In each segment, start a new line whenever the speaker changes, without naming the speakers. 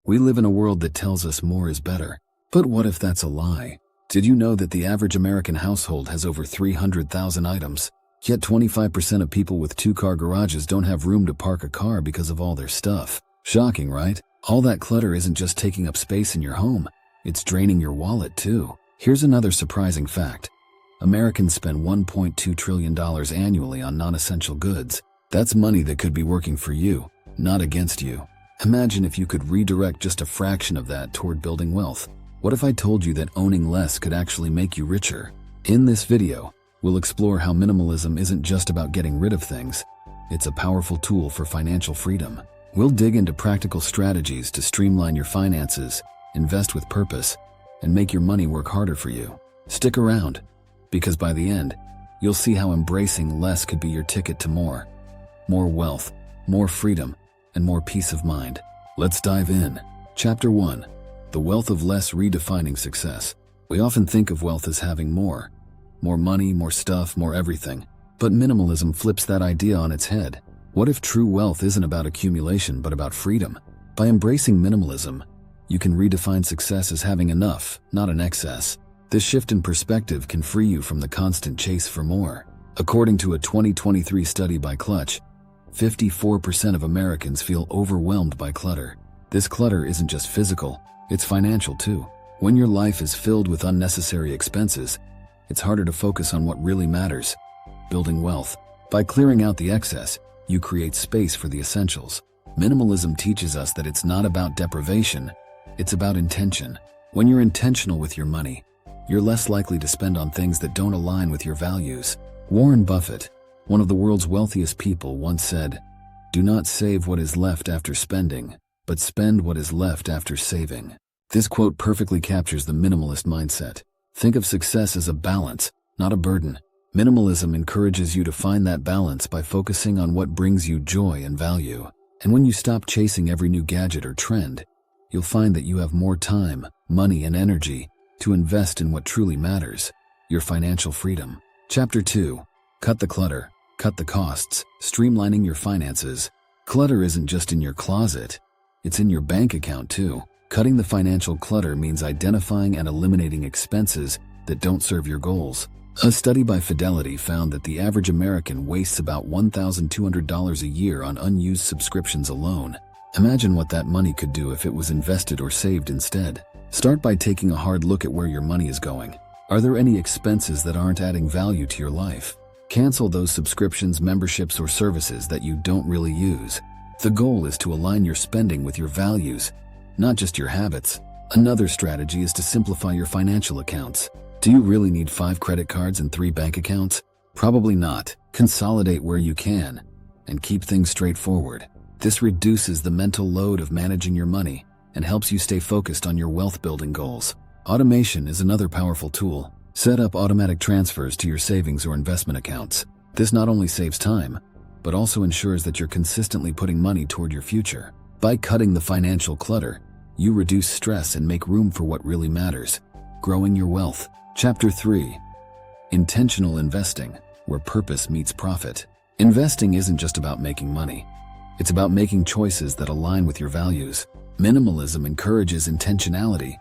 We live in a world that tells us more is better. But what if that's a lie? Did you know that the average American household has over 300,000 items? Yet 25% of people with two-car garages don't have room to park a car because of all their stuff. Shocking, right? All that clutter isn't just taking up space in your home, it's draining your wallet too. Here's another surprising fact. Americans spend $1.2 trillion annually on non-essential goods. That's money that could be working for you, not against you. Imagine if you could redirect just a fraction of that toward building wealth. What if I told you that owning less could actually make you richer? In this video, we'll explore how minimalism isn't just about getting rid of things. It's a powerful tool for financial freedom. We'll dig into practical strategies to streamline your finances, invest with purpose, and make your money work harder for you. Stick around, because by the end, you'll see how embracing less could be your ticket to more. More wealth, more freedom, and more peace of mind. Let's dive in. Chapter 1. The Wealth of Less Redefining Success. We often think of wealth as having more. More money, more stuff, more everything. But minimalism flips that idea on its head. What if true wealth isn't about accumulation but about freedom? By embracing minimalism, you can redefine success as having enough, not an excess. This shift in perspective can free you from the constant chase for more. According to a 2023 study by Clutch, 54% of Americans feel overwhelmed by clutter. This clutter isn't just physical, it's financial too. When your life is filled with unnecessary expenses, it's harder to focus on what really matters: building wealth. By clearing out the excess, you create space for the essentials. Minimalism teaches us that it's not about deprivation, it's about intention. When you're intentional with your money, you're less likely to spend on things that don't align with your values. Warren Buffett, one of the world's wealthiest people, once said, "Do not save what is left after spending, but spend what is left after saving." This quote perfectly captures the minimalist mindset. Think of success as a balance, not a burden. Minimalism encourages you to find that balance by focusing on what brings you joy and value. And when you stop chasing every new gadget or trend, you'll find that you have more time, money, and energy to invest in what truly matters: your financial freedom. Chapter 2. Cut the clutter. Cut the costs. Streamlining your finances. Clutter isn't just in your closet, it's in your bank account too. Cutting the financial clutter means identifying and eliminating expenses that don't serve your goals. A study by Fidelity found that the average American wastes about $1,200 a year on unused subscriptions alone. Imagine what that money could do if it was invested or saved instead. Start by taking a hard look at where your money is going. Are there any expenses that aren't adding value to your life? Cancel those subscriptions, memberships, or services that you don't really use. The goal is to align your spending with your values, not just your habits. Another strategy is to simplify your financial accounts. Do you really need 5 credit cards and 3 bank accounts? Probably not. Consolidate where you can and keep things straightforward. This reduces the mental load of managing your money and helps you stay focused on your wealth-building goals. Automation is another powerful tool. Set up automatic transfers to your savings or investment accounts. This not only saves time, but also ensures that you're consistently putting money toward your future. By cutting the financial clutter, you reduce stress and make room for what really matters: growing your wealth. Chapter 3. Intentional investing, where purpose meets profit. Investing isn't just about making money. It's about making choices that align with your values. Minimalism encourages intentionality,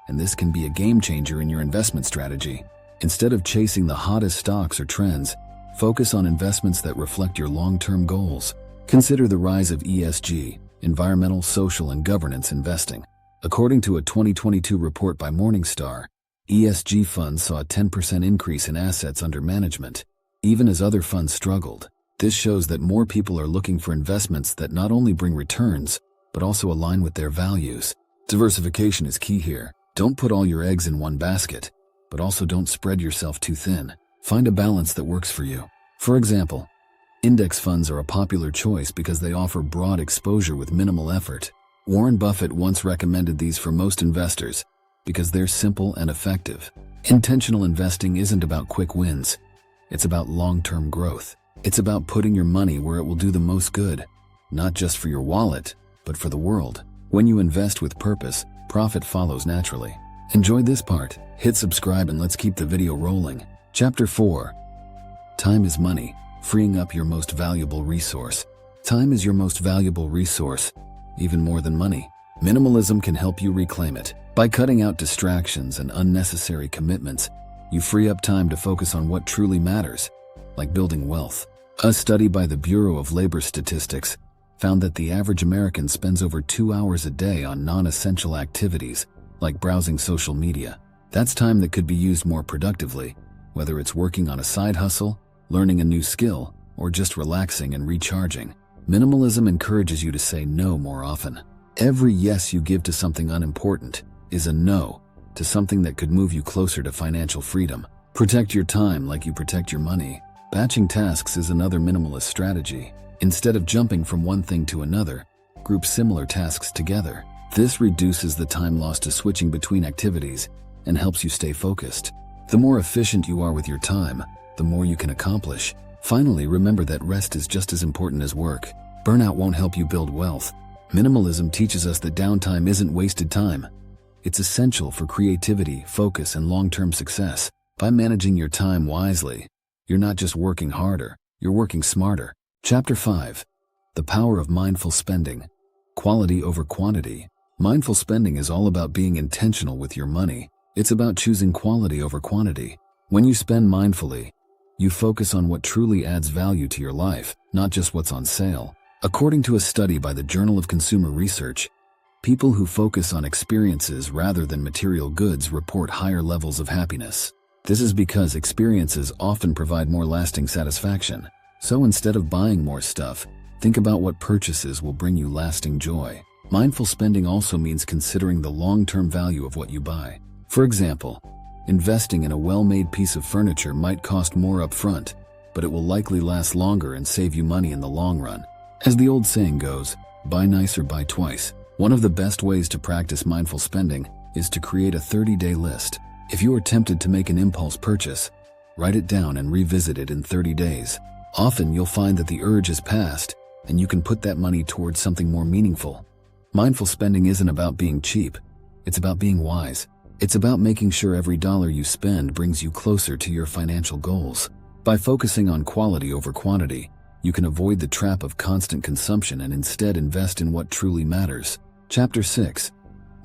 and this can be a game changer in your investment strategy. Instead of chasing the hottest stocks or trends, focus on investments that reflect your long-term goals. Consider the rise of ESG, environmental, social, and governance investing. According to a 2022 report by Morningstar, ESG funds saw a 10% increase in assets under management, even as other funds struggled. This shows that more people are looking for investments that not only bring returns, but also align with their values. Diversification is key here. Don't put all your eggs in one basket, but also don't spread yourself too thin. Find a balance that works for you. For example, index funds are a popular choice because they offer broad exposure with minimal effort. Warren Buffett once recommended these for most investors because they're simple and effective. Intentional investing isn't about quick wins. It's about long-term growth. It's about putting your money where it will do the most good, not just for your wallet, but for the world. When you invest with purpose, profit follows naturally. Enjoyed this part? Hit subscribe and let's keep the video rolling. Chapter 4. Time is money, freeing up your most valuable resource. Time is your most valuable resource, even more than money. Minimalism can help you reclaim it. By cutting out distractions and unnecessary commitments, you free up time to focus on what truly matters, like building wealth. A study by the Bureau of Labor Statistics found that the average American spends over 2 hours a day on non-essential activities, like browsing social media. That's time that could be used more productively, whether it's working on a side hustle, learning a new skill, or just relaxing and recharging. Minimalism encourages you to say no more often. Every yes you give to something unimportant is a no to something that could move you closer to financial freedom. Protect your time like you protect your money. Batching tasks is another minimalist strategy. Instead of jumping from one thing to another, group similar tasks together. This reduces the time lost to switching between activities and helps you stay focused. The more efficient you are with your time, the more you can accomplish. Finally, remember that rest is just as important as work. Burnout won't help you build wealth. Minimalism teaches us that downtime isn't wasted time. It's essential for creativity, focus, and long-term success. By managing your time wisely, you're not just working harder, you're working smarter. Chapter 5. The Power of Mindful Spending. Quality over quantity. Mindful spending is all about being intentional with your money. It's about choosing quality over quantity. When you spend mindfully, you focus on what truly adds value to your life, not just what's on sale. According to a study by the Journal of Consumer Research, people who focus on experiences rather than material goods report higher levels of happiness. This is because experiences often provide more lasting satisfaction. So instead of buying more stuff, think about what purchases will bring you lasting joy. Mindful spending also means considering the long-term value of what you buy. For example, investing in a well-made piece of furniture might cost more upfront, but it will likely last longer and save you money in the long run. As the old saying goes, buy nice or buy twice. One of the best ways to practice mindful spending is to create a 30-day list. If you are tempted to make an impulse purchase, write it down and revisit it in 30 days. Often you'll find that the urge has passed, and you can put that money towards something more meaningful. Mindful spending isn't about being cheap. It's about being wise. It's about making sure every dollar you spend brings you closer to your financial goals. By focusing on quality over quantity, you can avoid the trap of constant consumption and instead invest in what truly matters. Chapter 6.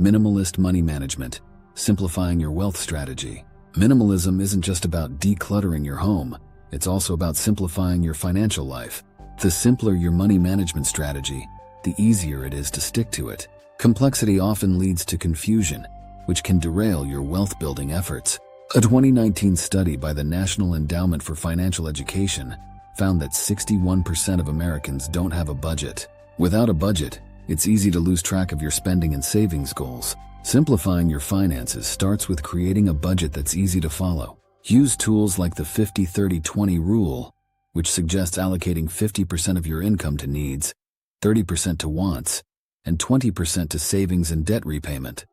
Minimalist Money Management. Simplifying your wealth strategy. Minimalism isn't just about decluttering your home. It's also about simplifying your financial life. The simpler your money management strategy, the easier it is to stick to it. Complexity often leads to confusion, which can derail your wealth-building efforts. A 2019 study by the National Endowment for Financial Education found that 61% of Americans don't have a budget. Without a budget, it's easy to lose track of your spending and savings goals. Simplifying your finances starts with creating a budget that's easy to follow. Use tools like the 50-30-20 rule, which suggests allocating 50% of your income to needs, 30% to wants, and 20% to savings and debt repayment.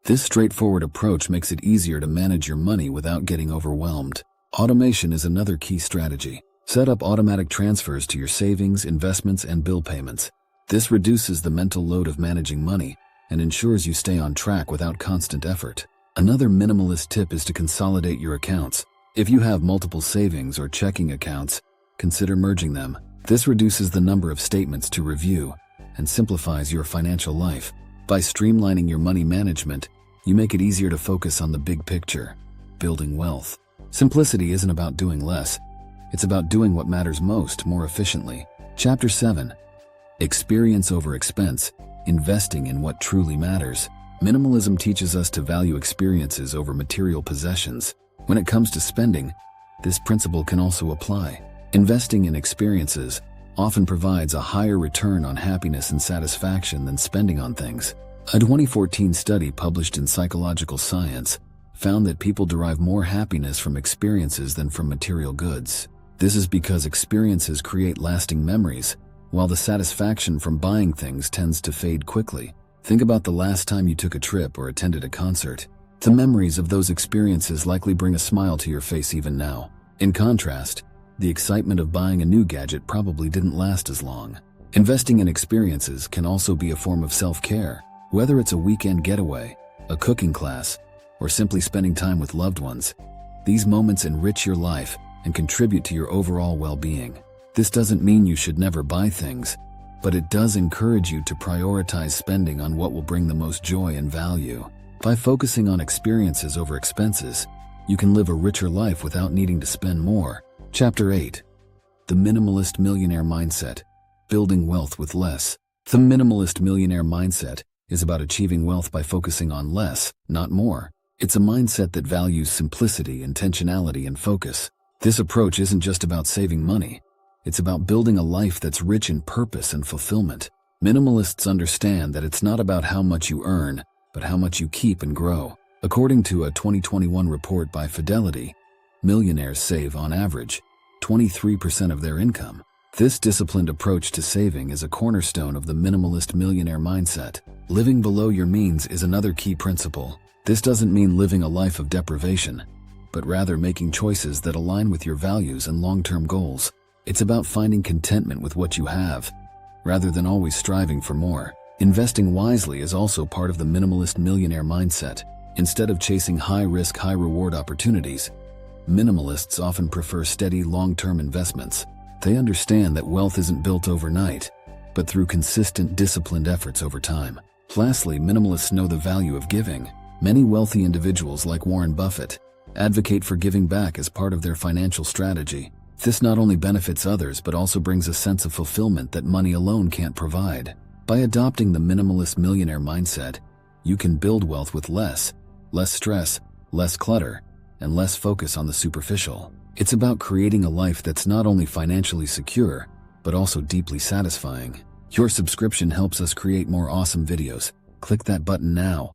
This straightforward approach makes it easier to manage your money without getting overwhelmed. Automation is another key strategy. Set up automatic transfers to your savings, investments, and bill payments. This reduces the mental load of managing money and ensures you stay on track without constant effort. Another minimalist tip is to consolidate your accounts. If you have multiple savings or checking accounts, consider merging them. This reduces the number of statements to review and simplifies your financial life. By streamlining your money management, you make it easier to focus on the big picture, building wealth. Simplicity isn't about doing less. It's about doing what matters most more efficiently. Chapter 7. Experience over expense. Investing in what truly matters. Minimalism teaches us to value experiences over material possessions. When it comes to spending, this principle can also apply. Investing in experiences often provides a higher return on happiness and satisfaction than spending on things. A 2014 study published in Psychological Science found that people derive more happiness from experiences than from material goods. This is because experiences create lasting memories, while the satisfaction from buying things tends to fade quickly. Think about the last time you took a trip or attended a concert. The memories of those experiences likely bring a smile to your face even now. In contrast, the excitement of buying a new gadget probably didn't last as long. Investing in experiences can also be a form of self-care. Whether it's a weekend getaway, a cooking class, or simply spending time with loved ones, these moments enrich your life and contribute to your overall well-being. This doesn't mean you should never buy things. but it does encourage you to prioritize spending on what will bring the most joy and value. By focusing on experiences over expenses, you can live a richer life without needing to spend more. Chapter 8. The Minimalist Millionaire Mindset. Building wealth with less. The minimalist millionaire mindset is about achieving wealth by focusing on less, not more. It's a mindset that values simplicity, intentionality, and focus. This approach isn't just about saving money. It's about building a life that's rich in purpose and fulfillment. Minimalists understand that it's not about how much you earn, but how much you keep and grow. According to a 2021 report by Fidelity, millionaires save, on average, 23% of their income. This disciplined approach to saving is a cornerstone of the minimalist millionaire mindset. Living below your means is another key principle. This doesn't mean living a life of deprivation, but rather making choices that align with your values and long-term goals. It's about finding contentment with what you have, rather than always striving for more. Investing wisely is also part of the minimalist millionaire mindset. Instead of chasing high-risk, high-reward opportunities, minimalists often prefer steady, long-term investments. They understand that wealth isn't built overnight, but through consistent, disciplined efforts over time. Lastly, minimalists know the value of giving. Many wealthy individuals, like Warren Buffett, advocate for giving back as part of their financial strategy. This not only benefits others, but also brings a sense of fulfillment that money alone can't provide. By adopting the minimalist millionaire mindset, you can build wealth with less stress, less clutter, and less focus on the superficial. It's about creating a life that's not only financially secure, but also deeply satisfying. Your subscription helps us create more awesome videos. Click that button now